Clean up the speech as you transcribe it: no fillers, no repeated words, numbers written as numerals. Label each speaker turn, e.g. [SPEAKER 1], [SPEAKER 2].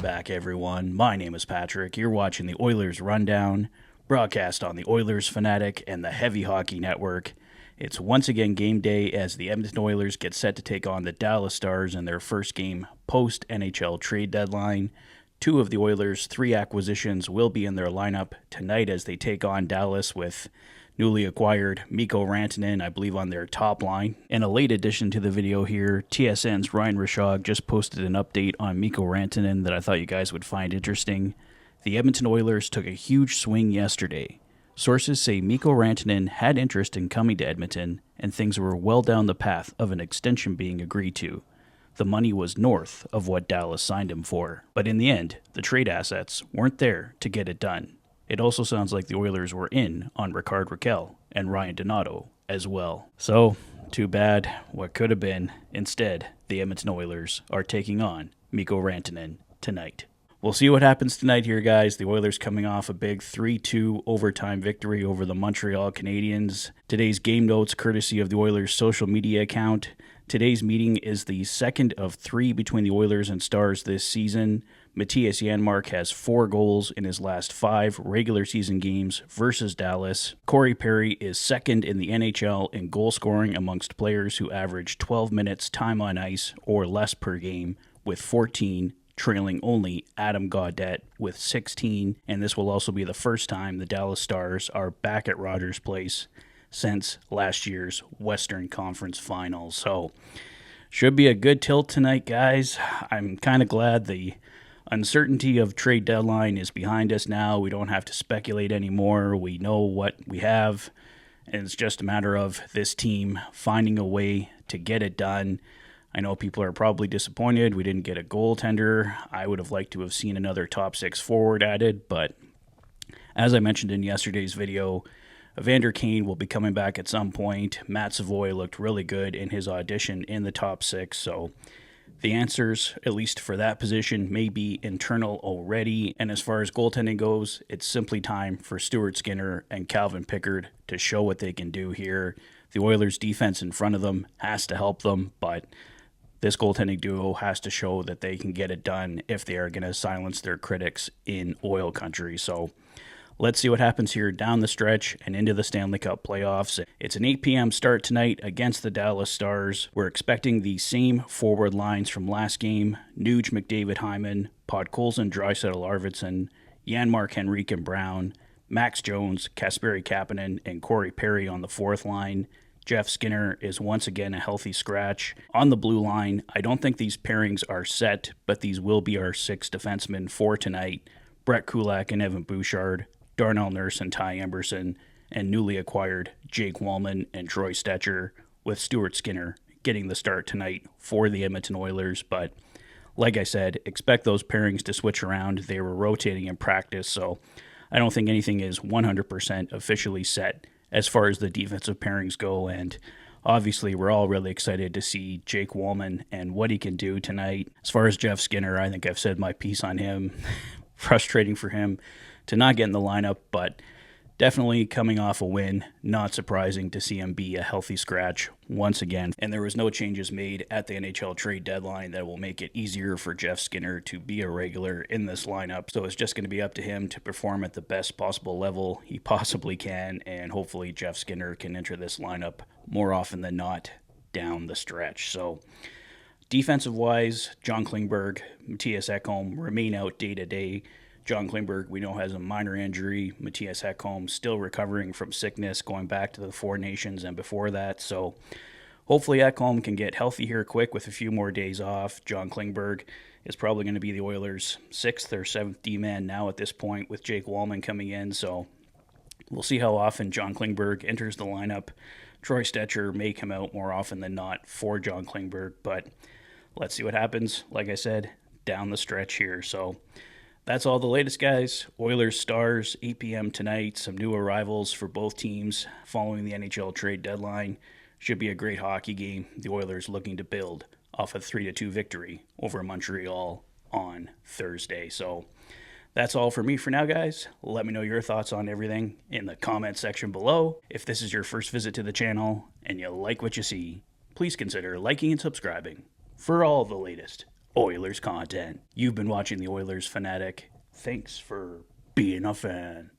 [SPEAKER 1] back, everyone. My name is Patrick. You're watching the Oilers Rundown, broadcast on the Oilers Fanatic and the Heavy Hockey Network. It's once again game day as the Edmonton Oilers get set to take on the Dallas Stars in their first game post-NHL trade deadline. Two of the Oilers' three acquisitions will be in their lineup tonight as they take on Dallas with newly acquired Mikko Rantanen, I believe, on their top line. In a late addition to the video here, TSN's Ryan Rishaug just posted an update on Mikko Rantanen that I thought you guys would find interesting. The Edmonton Oilers took a huge swing yesterday. Sources say Mikko Rantanen had interest in coming to Edmonton, and things were well down the path of an extension being agreed to. The money was north of what Dallas signed him for. But in the end, the trade assets weren't there to get it done. It also sounds like the Oilers were in on Rickard Rakell and Ryan Donato as well. So, too bad what could have been. Instead, the Edmonton Oilers are taking on Mikko Rantanen tonight. We'll see what happens tonight here, guys. The Oilers coming off a big 3-2 overtime victory over the Montreal Canadiens. Today's game notes courtesy of the Oilers' social media account. Today's meeting is the second of three between the Oilers and Stars this season. Mattias Janmark has 4 goals in his last 5 regular season games versus Dallas. Corey Perry is second in the NHL in goal scoring amongst players who average 12 minutes time on ice or less per game with 14, trailing only Adam Gaudette with 16. And this will also be the first time the Dallas Stars are back at Rogers Place since last year's Western Conference Finals. So, should be a good tilt tonight, guys. I'm kind of glad the uncertainty of trade deadline is behind us now. We don't have to speculate anymore. We know what we have, and it's just a matter of this team finding a way to get it done. I know people are probably disappointed we didn't get a goaltender. I would have liked to have seen another top 6 forward added, but as I mentioned in yesterday's video, Evander Kane will be coming back at some point. Matt Savoy looked really good in his audition in the top 6, so the answers, at least for that position, may be internal already. And as far as goaltending goes, it's simply time for Stuart Skinner and Calvin Pickard to show what they can do here. The Oilers' defense in front of them has to help them, but this goaltending duo has to show that they can get it done if they are going to silence their critics in oil country. So let's see what happens here down the stretch and into the Stanley Cup playoffs. It's an 8 p.m. start tonight against the Dallas Stars. We're expecting the same forward lines from last game. Nuge, McDavid, Hyman, Podkolzin, Draisaitl, Arvidsson, Janmark, Henrique, and Brown, Max Jones, Kasperi Kapanen, and Corey Perry on the fourth line. Jeff Skinner is once again a healthy scratch. On the blue line, I don't think these pairings are set, but these will be our 6 defensemen for tonight. Brett Kulak and Evan Bouchard, Darnell Nurse and Ty Emberson, and newly acquired Jake Walman and Troy Stetcher, with Stuart Skinner getting the start tonight for the Edmonton Oilers. But like I said, expect those pairings to switch around. They were rotating in practice, so I don't think anything is 100% officially set as far as the defensive pairings go. And obviously, we're all really excited to see Jake Walman and what he can do tonight. As far as Jeff Skinner, I think I've said my piece on him. Frustrating for him to not get in the lineup, but definitely coming off a win, not surprising to see him be a healthy scratch once again. And there was no changes made at the NHL trade deadline that will make it easier for Jeff Skinner to be a regular in this lineup. So it's just going to be up to him to perform at the best possible level he possibly can, and hopefully Jeff Skinner can enter this lineup more often than not down the stretch. So defensive-wise, John Klingberg, Matthias Ekholm remain out day-to-day. John Klingberg, we know, has a minor injury. Matthias Ekholm still recovering from sickness, going back to the Four Nations and before that. So hopefully Ekholm can get healthy here quick with a few more days off. John Klingberg is probably going to be the Oilers' 6th or 7th D-man now at this point, with Jake Walman coming in. So we'll see how often John Klingberg enters the lineup. Troy Stetcher may come out more often than not for John Klingberg, but let's see what happens, like I said, down the stretch here. So that's all the latest, guys. Oilers Stars, 8 p.m. tonight. Some new arrivals for both teams following the NHL trade deadline. Should be a great hockey game. The Oilers looking to build off a 3-2 victory over Montreal on Thursday. So that's all for me for now, guys. Let me know your thoughts on everything in the comment section below. If this is your first visit to the channel and you like what you see, please consider liking and subscribing for all the latest Oilers content. You've been watching the Oilers Fanatic. Thanks for being a fan.